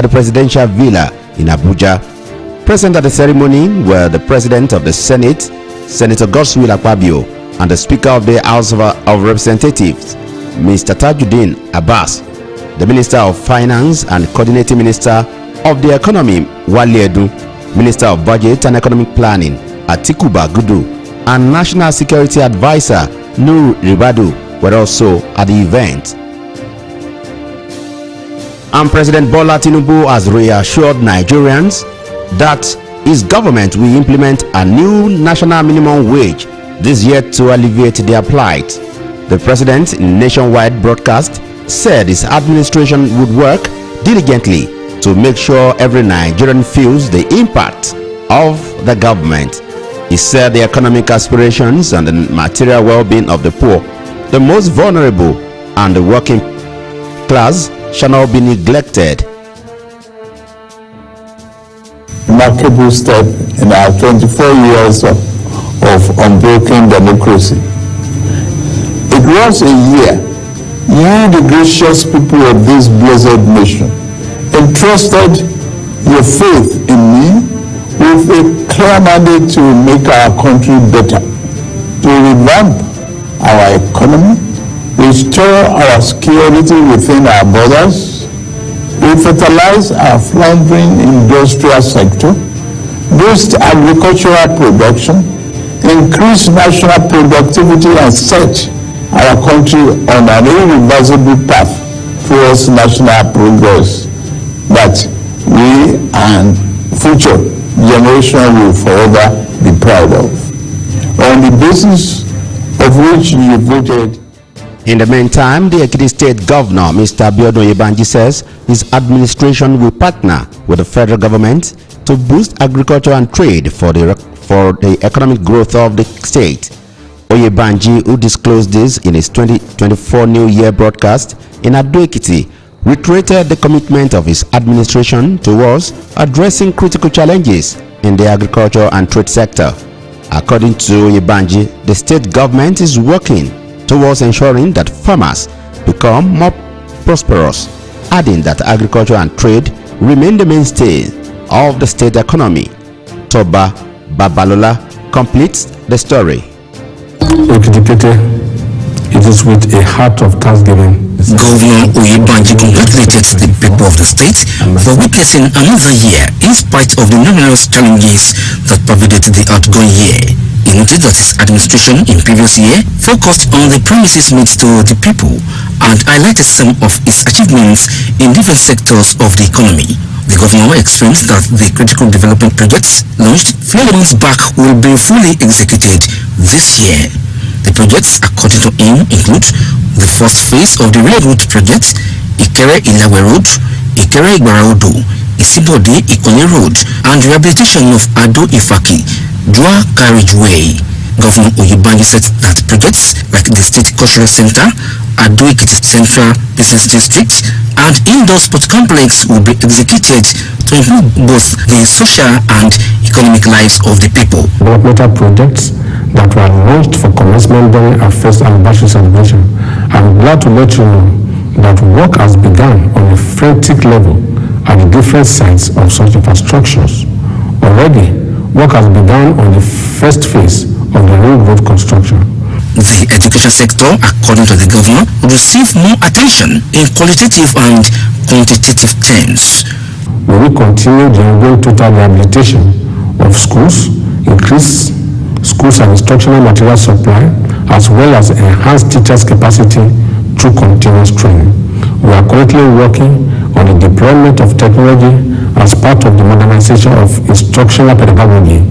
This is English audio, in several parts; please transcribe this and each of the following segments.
at the Presidential Villa in Abuja. Present at the ceremony were the President of the Senate, Senator Godswill Akpabio, and the Speaker of the House of Representatives, Mr. Tajuddin Abbas, the Minister of Finance and Coordinating Minister of the Economy, Wale Edu, Minister of Budget and Economic Planning, Atiku Bagudu, and National Security Advisor, Nur Ribadu, were also at the event. And President Bola Tinubu has reassured Nigerians that his government will implement a new national minimum wage this year to alleviate their plight. The president, in nationwide broadcast, said his administration would work diligently to make sure every Nigerian feels the impact of the government. He said the economic aspirations and the material well-being of the poor, the most vulnerable, and the working class shall not be neglected. Remarkable step in our 24 years of unbroken democracy. It was a year you, the gracious people of this blessed nation, entrusted your faith in me with a clear mandate to make our country better, to revamp our economy, restore our security within our borders, revitalize our floundering industrial sector, boost agricultural production, increase national productivity, and set our country on an irreversible path towards national progress that we and future generations will forever be proud of. On the basis of which you voted. In the meantime, the Ekiti State Governor, Mr. Abiodun Oyebanji, says his administration will partner with the federal government to boost agriculture and trade for the economic growth of the state. Oyebanji, who disclosed this in his 2024 New Year broadcast in Ado Ekiti, reiterated the commitment of his administration towards addressing critical challenges in the agriculture and trade sector. According to Oyebanji, the state government is working towards ensuring that farmers become more prosperous, adding that agriculture and trade remain the mainstay of the state economy. Toba Babalola completes the story. It is with a heart of thanksgiving. Governor Oyebanji congratulated the people of the state for witnessing another year in spite of the numerous challenges that pervaded the outgoing year. He noted that his administration in previous year focused on the promises made to the people and highlighted some of its achievements in different sectors of the economy. The governor explained that the critical development projects launched 4 months back will be fully executed this year. The projects, according to him, include the first phase of the railroad project, Ikere-Ilawe Road, Ikere-Igbara-Odo, Isibode-Ikone Road, and rehabilitation of Ado-Ifaki Dua Carriageway. Governor Oyebanji said that projects like the State Cultural Center, Ado Ekiti Central Business District, and Indoor Sports Complex will be executed to improve both the social and economic lives of the people. Developmental projects that were launched for commencement during our first anniversary celebration. I'm glad to let you know that work has begun on a frantic level at the different sites of such infrastructures. Already, work has begun on the first phase of the railroad construction. The education sector, according to the governor, will receive more attention in qualitative and quantitative terms. We will continue the ongoing total rehabilitation of schools, increase schools and instructional material supply, as well as enhance teachers' capacity through continuous training. We are currently working on the deployment of technology as part of the modernization of instructional pedagogy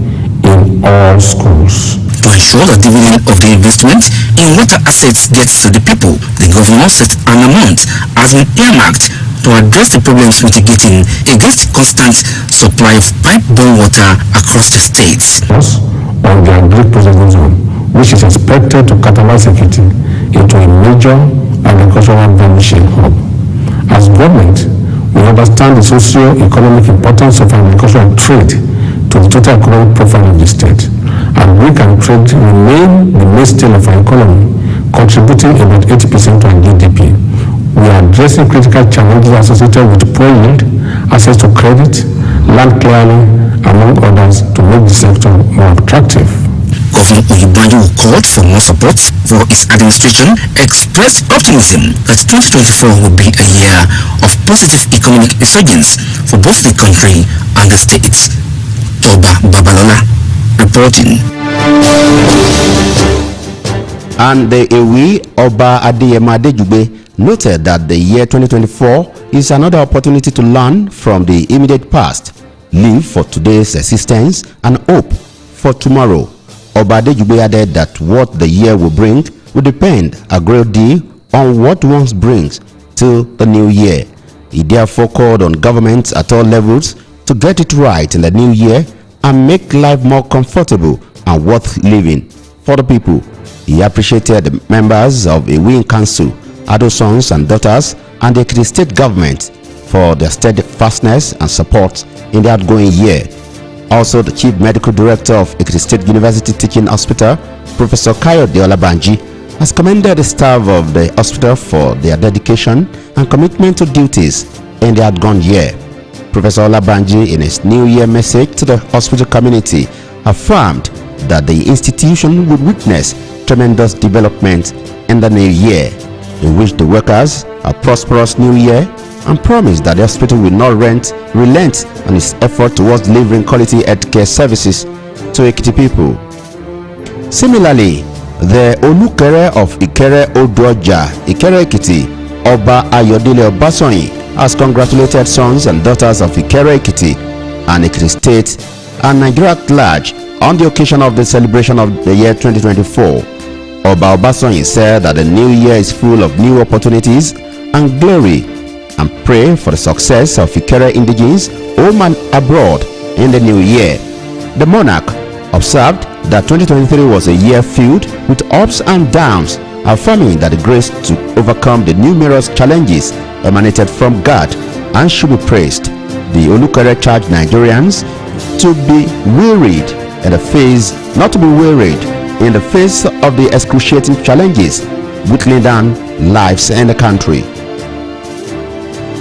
in all schools. To ensure that the dividend of the investment in water assets gets to the people, the governor said an amount has been earmarked to address the problems mitigating against constant supply of pipe-borne water across the states. On the agri-processing zone, which is expected to catalyze Ekiti into a major agricultural value chain hub. As government, we understand the socio-economic importance of agriculture and trade to the total economic profile of the state. Agric and trade remain the mainstay of our economy, contributing about 80% to our GDP. We are addressing critical challenges associated with poor yield, as access to credit, land clearing, among others, to make the sector more attractive. Governor Oyebanji, who called for more support for his administration, expressed optimism that 2024 will be a year of positive economic resurgence for both the country and the states. Toba Babalola reporting. And the Ewi Oba Adeyemo Adejugbe noted that the year 2024 is another opportunity to learn from the immediate past, live for today's existence, and hope for tomorrow. Oba Adejugbe added that what the year will bring will depend a great deal on what one brings to the new year. He therefore called on governments at all levels to get it right in the new year and make life more comfortable and worth living for the people. He appreciated the members of a Wing Council, adult sons and daughters, and the Ekiti State government for their steadfastness and support in the outgoing year. Also, the Chief Medical Director of Ekiti State University Teaching Hospital, Professor Kayode Olabanji, has commended the staff of the hospital for their dedication and commitment to duties in the outgone year. Professor Olabanji, in his New Year message to the hospital community, affirmed that the institution would witness tremendous development in the new year. He wished the workers a prosperous new year and promised that the hospital will not relent on its effort towards delivering quality healthcare services to Ekiti people. Similarly, the Olukere of Ikere Oduoja, Ikere Ekiti, Oba Ayodele Obasoyin, has congratulated sons and daughters of Ikere Ekiti and Ekiti State and Nigeria at large on the occasion of the celebration of the year 2024. Oba Obasoyin said that the new year is full of new opportunities and glory, and pray for the success of Ikere indigenes home and abroad in the new year. The monarch observed that 2023 was a year filled with ups and downs, affirming that the grace to overcome the numerous challenges emanated from God and should be praised. The Olukere charged Nigerians to be wearied in the face, not to be wearied in the face of the excruciating challenges whittling down lives in the country.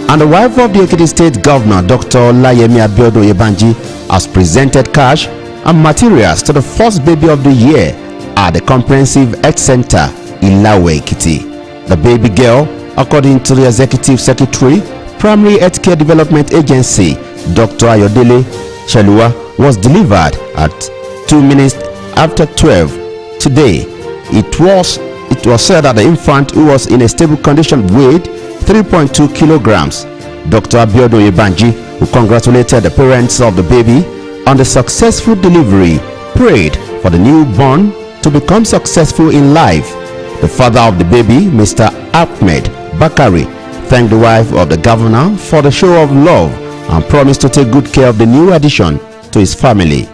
And the wife of the Ekiti State Governor, Dr. Olayemi Abiodun Oyebanji, has presented cash and materials to the first baby of the year at the Comprehensive Health Center, Ilawe Ekiti. The baby girl, according to the Executive Secretary, Primary Healthcare Development Agency, Dr. Ayodele Chelua, was delivered at 2 minutes after 12 today. It was said that the infant, who was in a stable condition, weighed 3.2 kilograms. Dr. Abiodun Oyebanji, who congratulated the parents of the baby on the successful delivery, prayed for the newborn to become successful in life. The father of the baby, Mr. Ahmed Bakari, thanked the wife of the governor for the show of love and promised to take good care of the new addition to his family.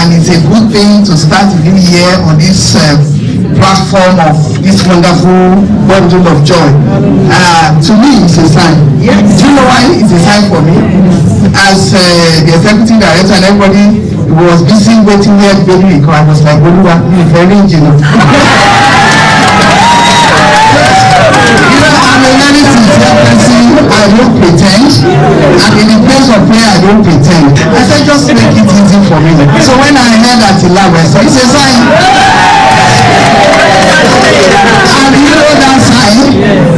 And it's a good thing to start the new year on this platform of this wonderful bundle of joy. To me, it's a sign. Do you know why it's a sign for me? As the executive director and everybody was busy waiting here the baby because I was like, Oluwa, very I'm a very sincere person. I don't pretend, and in the place of prayer I don't pretend. I said just make it easy for me. So when I heard that Ilawe, so it's a sign. And you know that sign,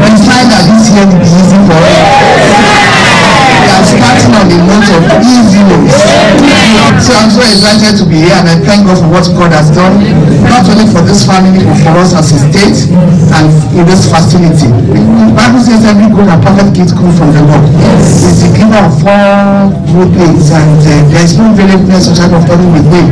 the sign that this year will be easy for us. We are starting on the note of easiness. So I'm so excited to be here, and I thank God for what God has done, not only for this family but for us as a state and in this facility. The Bible says every good and perfect gift comes from the Lord. It's the giver of all good things, and there is no variableness or type of problem with him.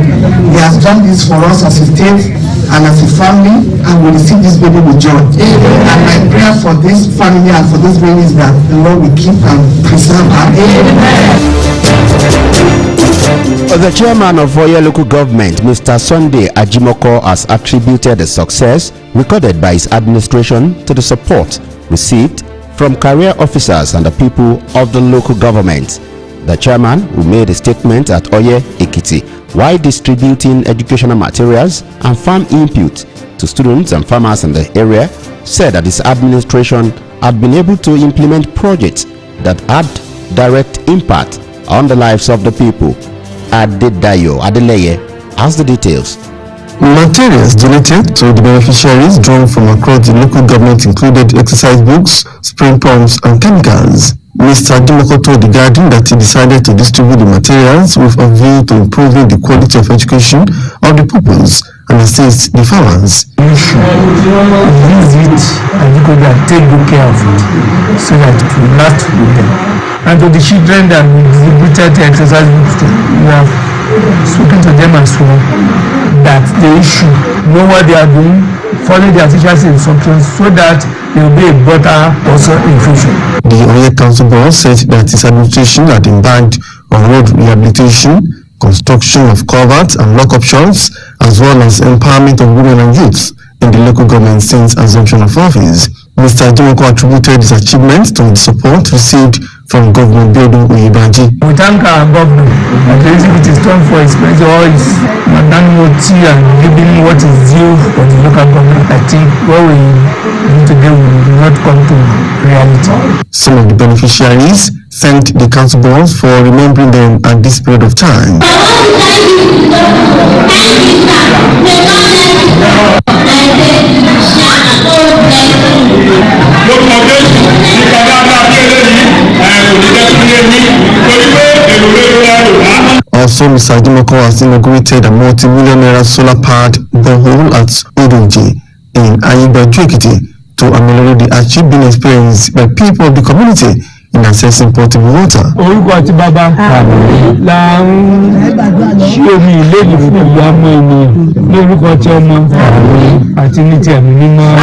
He has done this for us as a state and as a family, and we receive this baby with joy. And my prayer for this family and for this baby is that the Lord will keep and preserve her. The chairman of Oyo local government, Mr. Sunday Ajimoko, has attributed the success recorded by his administration to the support received from career officers and the people of the local government. The chairman, who made a statement at Oye Ekiti while distributing educational materials and farm input to students and farmers in the area, said that his administration had been able to implement projects that had direct impact on the lives of the people. Adedayo Adeleye has the details. Materials donated to the beneficiaries drawn from across the local government included exercise books, spraying pumps and chemicals. Mr. Dimoko told the Guardian that he decided to distribute the materials with a view to improving the quality of education of the pupils and assist the farmers. You should use it and you could take good care of it so that it will last with them. And to the children that we distributed the exercise books to, we have spoken to them as well that they should know what they are doing, follow their teachers' instructions so that they will be a better person in future. The Oye Council Board said that its administration had embarked on road rehabilitation, construction of culverts and lock-up shops, as well as empowerment of women and youths in the local government since assumption of office. Mr. Dimoko attributed his achievements to the support received from Governor Biodun Oyebanji. We thank our governor, at least it is done for his pleasure, all his magnanimity and giving what is due for the local government. I think what we need to do will not come to reality. Some of the beneficiaries thanked the council boards for remembering them at this period of time. Also, Mr. Dimoko has inaugurated a multi-million-naira solar-powered borehole at Udunji in Ayigba Ekiti to ameliorate the hardship being experienced by people of the community in accessing potable water. Orúkọ àti bàbá la ń ṣí omi ìlédìí fún ìlú àmọ́ ènìyàn ní orúkọ tí ọmọ àti ní ti ẹ̀mí mímọ́.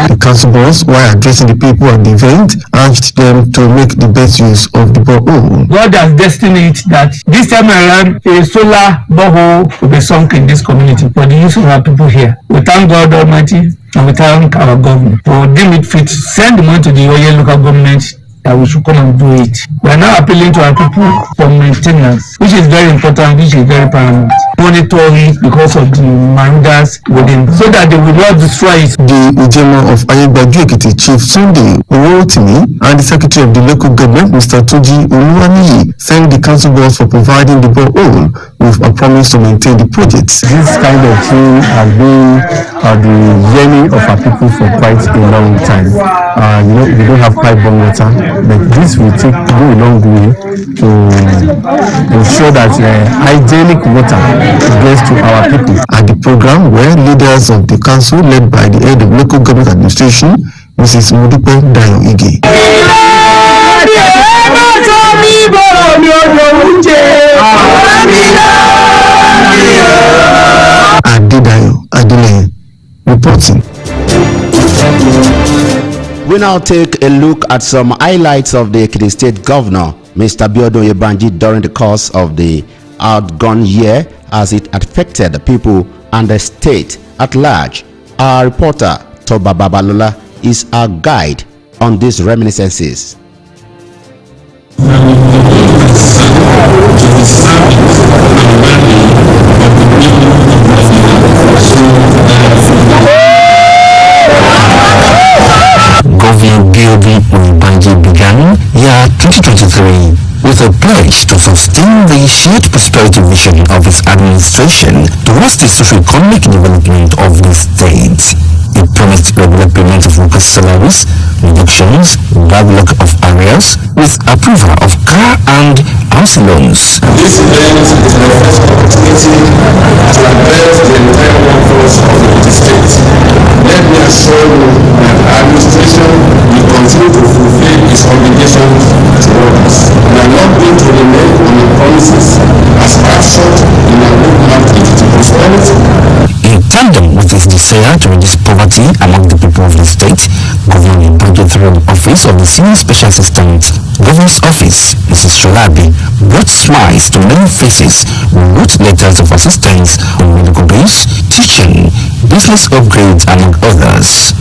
The council boss, while addressing the people at the event, urged them to make the best use of the borehole. God has destined it that this time around a solar borehole will be sunk in this community for the use of our people here. We thank God Almighty and we thank our government for deeming it fit to send the money to the Oye local government that we should come and do it. We are now appealing to our people for maintenance, which is very important, which is very paramount. Monitoring because of the marauders within, so that they will not destroy it. The Ujema of Ayigba Ekiti, Chief Sunday Owotimi, and the Secretary of the local government, Mr. Tuji Oluwaniyi, thanked the council board for providing the borehole with a promise to maintain the project. This kind of thing has been the journey of our people for quite a long time. We don't have pipe-borne water, but this will go a long way to ensure that hygienic water gets to our people. At the program, where leaders of the council, led by the head of local government administration, Mrs. Modupe Dayo Ige. Adedayo Adeleye reporting. We now take a look at some highlights of the Ekiti State Governor, Mr. Biodun Oyebanji, during the course of the outgone year as it affected the people and the state at large. Our reporter, Toba Babalola, is our guide on these reminiscences. Governor Biodun Oyebanji began year 2023 with a pledge to sustain the shared prosperity vision of his administration towards the socio-economic development of the state. He promised regular payment of workers' salaries, reductions, backlog of areas, with approval of car and house loans. This event is the first opportunity to address the entire workforce of the state. Let me assure you that our administration will continue to fulfill its obligations to workers. We are not going to remain on the promises as far short in our roadmap to prosperity. In tandem with his desire to reduce poverty among the people of the state, Governor Oyebanji through the office of the Senior Special Assistant Governor's Office, Mrs. Sholabi, brought smiles to many faces who wrote letters of assistance on medical bills, teaching, business upgrades, among others.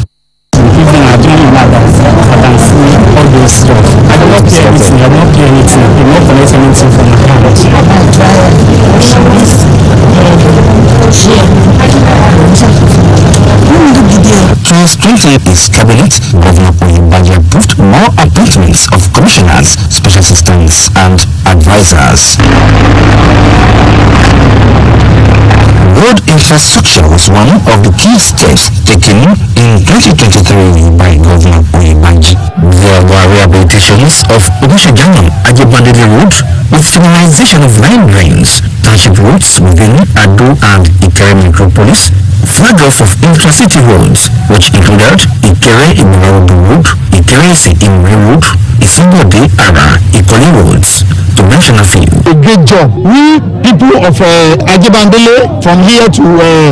People are doing like that, I can see all those stuff. I do not pay anything, I don't pay anything, I do not collect anything from my house. To strengthen his cabinet, Governor Oyebanji approved appointments of commissioners, special assistants, and advisors. Road infrastructure was one of the key steps taken in 2023 by Governor Oyebanji. There were rehabilitations of Ogunsejana Ajibandele Road with finalization of line drains, township roads within Ado and Ikere metropolis, flag off of intra-city roads, which included Ikere Imurodo Road, Ikere Imre Road, Isibode Ara Ikoli roads, to mention a few. A great job. We people of Ajibandele from here to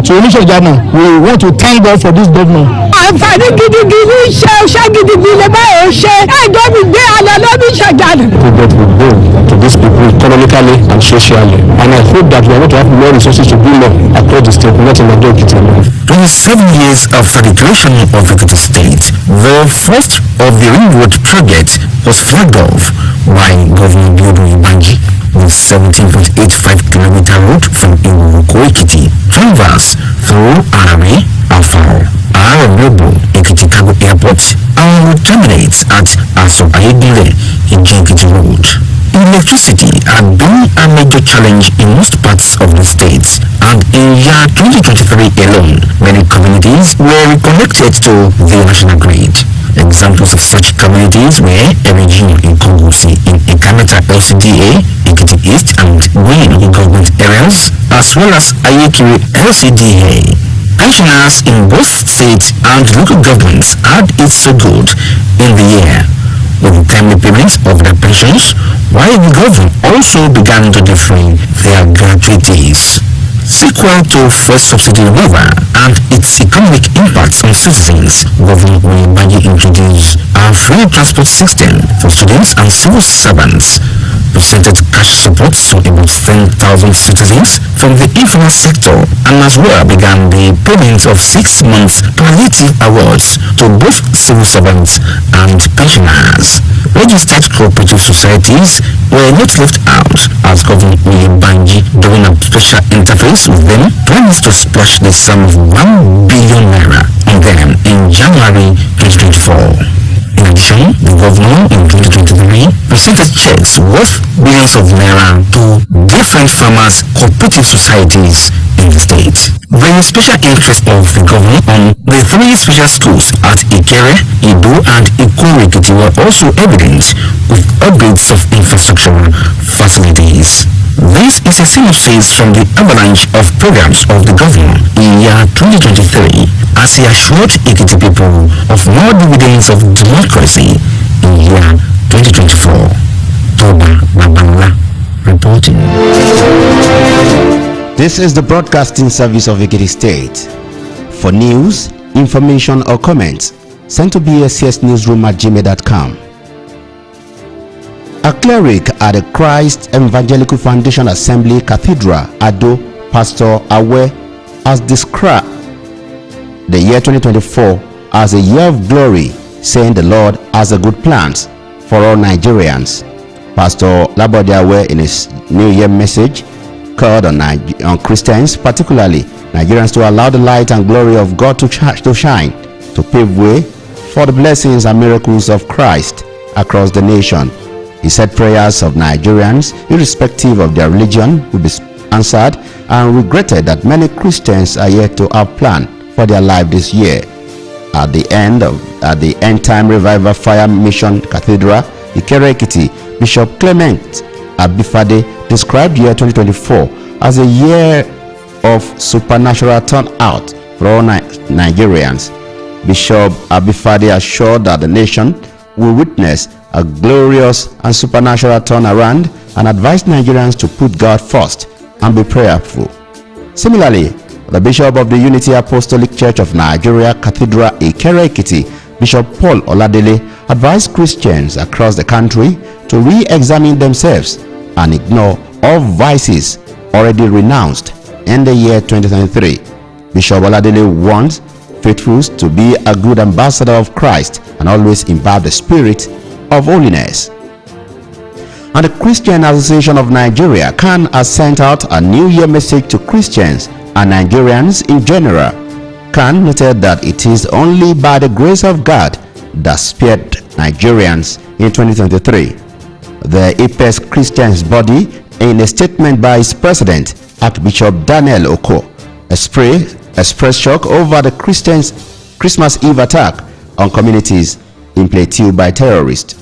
Ogunsejana, we want to thank God for this governor. Àǹfààní gidigidi ṣe gidigidi lè báyìí ṣe ẹjọ́ mi gbé alẹ́ lọ́bí ṣàjàdù. Project will go to these people economically and socially, and I hope that we are going to have more resources to do more across the state, not in Ado Ekiti alone. 27 years after the creation of Ekiti State, the first of the ring road project was flagged off by Governor Biodun Oyebanji, with 17.85 kilometer road from Iwuko Ekiti, traverse through Arare, Afao, Arorobo, Ekiti Cargo Airport, and will terminate at Aso Ayedire, Ekiti Road. Electricity had been a major challenge in most parts of the state, and in year 2023 alone, many communities were reconnected to the national grid. Examples of such communities were Erigino in Kongosi in Ekameta LCDA, Ekiti East and Green local government areas, as well as Ayekiri LCDA. Pensioners in both state and local governments had it so good in the year, with the timely payments of their pensions, while the government also began to defray their gratuities. Sequel to first subsidy removal and its economic impacts on citizens, Governor Oyebanji introduced a free transport system for students and civil servants, presented cash support to about 10,000 citizens from the informal sector, and as well began the payment of 6 months palliative awards to both civil servants and pensioners. Registered cooperative societies were not left out, as Governor Oyebanji, during a special interface with them, promised to splash the sum of 1 billion naira on them in January 2024. In addition, the governor in 2023 presented checks worth billions of naira to different farmers' cooperative societies in the state. The special interest of the governor on the 3 special schools at Ikere, Ido and Ikoro Ekiti were also evident, with upgrades of infrastructure facilities. This is a synopsis from the avalanche of programs of the governor in year 2023, as he assured Ekiti people of more dividends of democracy in year 2024. Toba Babangla reporting. This is the broadcasting service of Ekiti State. For news, information or comments, send to bscsnewsroom@gmail.com. A cleric at the Christ Evangelical Foundation Assembly Cathedral, Ado, Pastor Awe, has described the year 2024 as a year of glory, saying the Lord has a good plans for all Nigerians. Pastor Labode Awe, in his New Year message, called on Christians, particularly Nigerians, to allow the light and glory of God to shine, to pave way for the blessings and miracles of Christ across the nation. He said prayers of Nigerians, irrespective of their religion, will be answered, and regretted that many Christians are yet to have planned for their life this year. At the end time revival fire mission cathedral, Ikere Ekiti, Bishop Clement Abifade described year 2024 as a year of supernatural turnout for all Nigerians. Bishop Abifade assured that the nation will witness a glorious and supernatural turnaround, and advised Nigerians to put God first and be prayerful. Similarly, the Bishop of the Unity Apostolic Church of Nigeria Cathedral Ikere Ekiti, Bishop Paul Oladele, advised Christians across the country to re-examine themselves and ignore all vices already renounced in the year 2023. Bishop Oladele wants faithfuls to be a good ambassador of Christ and always imbibe the spirit of holiness. And the Christian Association of Nigeria CAN has sent out a New Year message to Christians and Nigerians in general. CAN noted that it is only by the grace of God that spared Nigerians in 2023. The Apex Christians body, in a statement by its president, Archbishop Daniel Oko, expressed shock over the Christmas Eve attack on communities in Plateau by terrorists.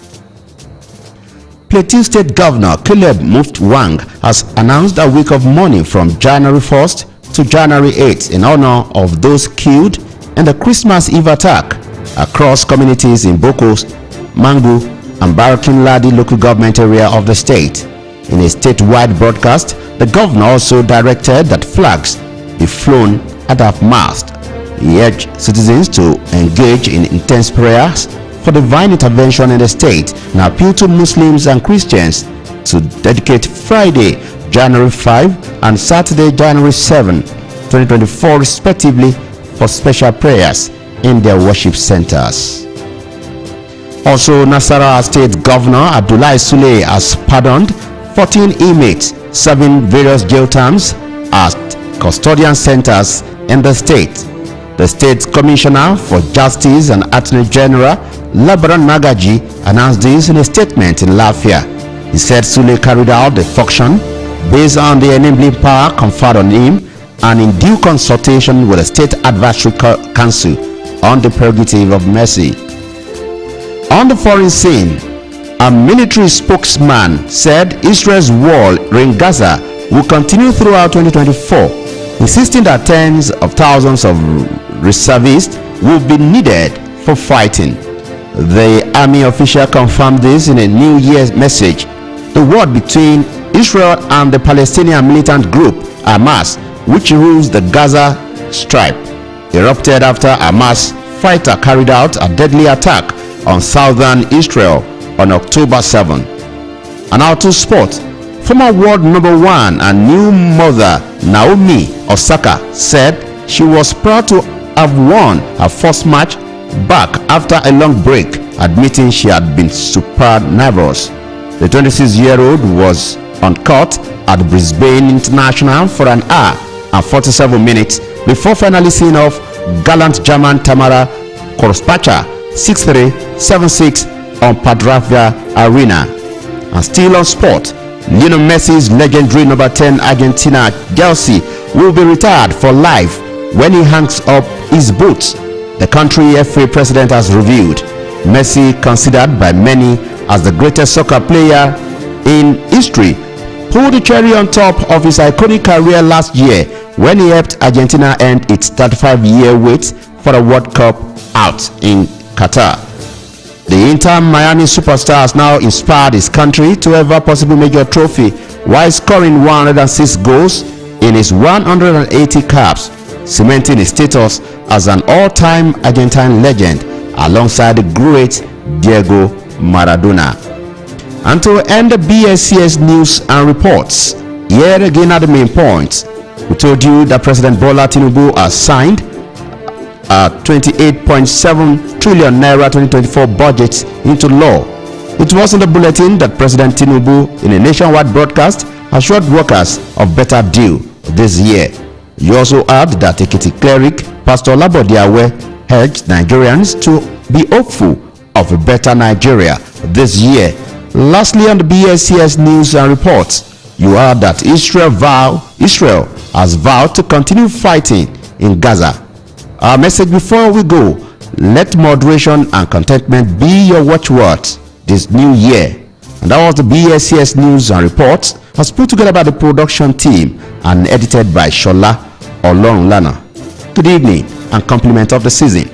Plateau State Governor Caleb Mutfwang has announced a week of mourning from January 1st to January 8th in honor of those killed in the Christmas Eve attack across communities in Bokos, Mangu, and Barakin Ladi local government area of the state. In a statewide broadcast, the governor also directed that flags be flown at half-mast. He urged citizens to engage in intense prayers for divine intervention in the state and appealed to Muslims and Christians to dedicate Friday, January 5 and Saturday, January 7, 2024 respectively for special prayers in their worship centers. Also, Nasarawa State Governor Abdullahi Sule has pardoned 14 inmates serving various jail terms at custodian centers in the state. The State Commissioner for Justice and Attorney General Labaran Magaji announced this in a statement in Lafia. He said Sule carried out the function based on the enabling power conferred on him and in due consultation with the State Advisory Council on the prerogative of mercy. On the foreign scene, a military spokesman said Israel's war in Gaza will continue throughout 2024, insisting that tens of thousands of reservists will be needed for fighting. The army official confirmed this in a New Year's message. The war between Israel and the Palestinian militant group Hamas, which rules the Gaza Strip, erupted after Hamas fighter carried out a deadly attack on southern Israel on October 7. And now to sport. Former world number 1 and new mother Naomi Osaka said she was proud to have won her first match back after a long break, admitting she had been super nervous. The 26-year-old was on court at Brisbane International for an hour and 47 minutes before finally seeing off gallant German Tamara Korospacha 6-3, 7-6 on Padravia Arena. And still on sport, Lionel Messi's legendary number 10 Argentina jersey will be retired for life when he hangs up his boots, the country FA president has revealed. Messi, considered by many as the greatest soccer player in history, pulled the cherry on top of his iconic career last year when he helped Argentina end its 35-year wait for a World Cup out in Qatar. The Inter Miami superstar has now inspired his country to every possible major trophy while scoring 106 goals in his 180 caps, cementing his status as an all-time Argentine legend alongside the great Diego Maradona. And to end the BSCS news and reports, here again are the main points. We told you that President Bola Tinubu has signed a 28.7 trillion naira 2024 budget into law. It was in the bulletin that President Tinubu, in a nationwide broadcast, assured workers of better deal this year. You also heard that Ekiti cleric Pastor Labodiawe urged Nigerians to be hopeful of a better Nigeria this year. Lastly, on the BSCS news and reports, you heard that Israel has vowed to continue fighting in Gaza. Our message before we go: let moderation and contentment be your watchwords this new year. And that was the BSCS news and reports, was put together by the production team and edited by Shola Olorunlana. Good evening and compliment of the season.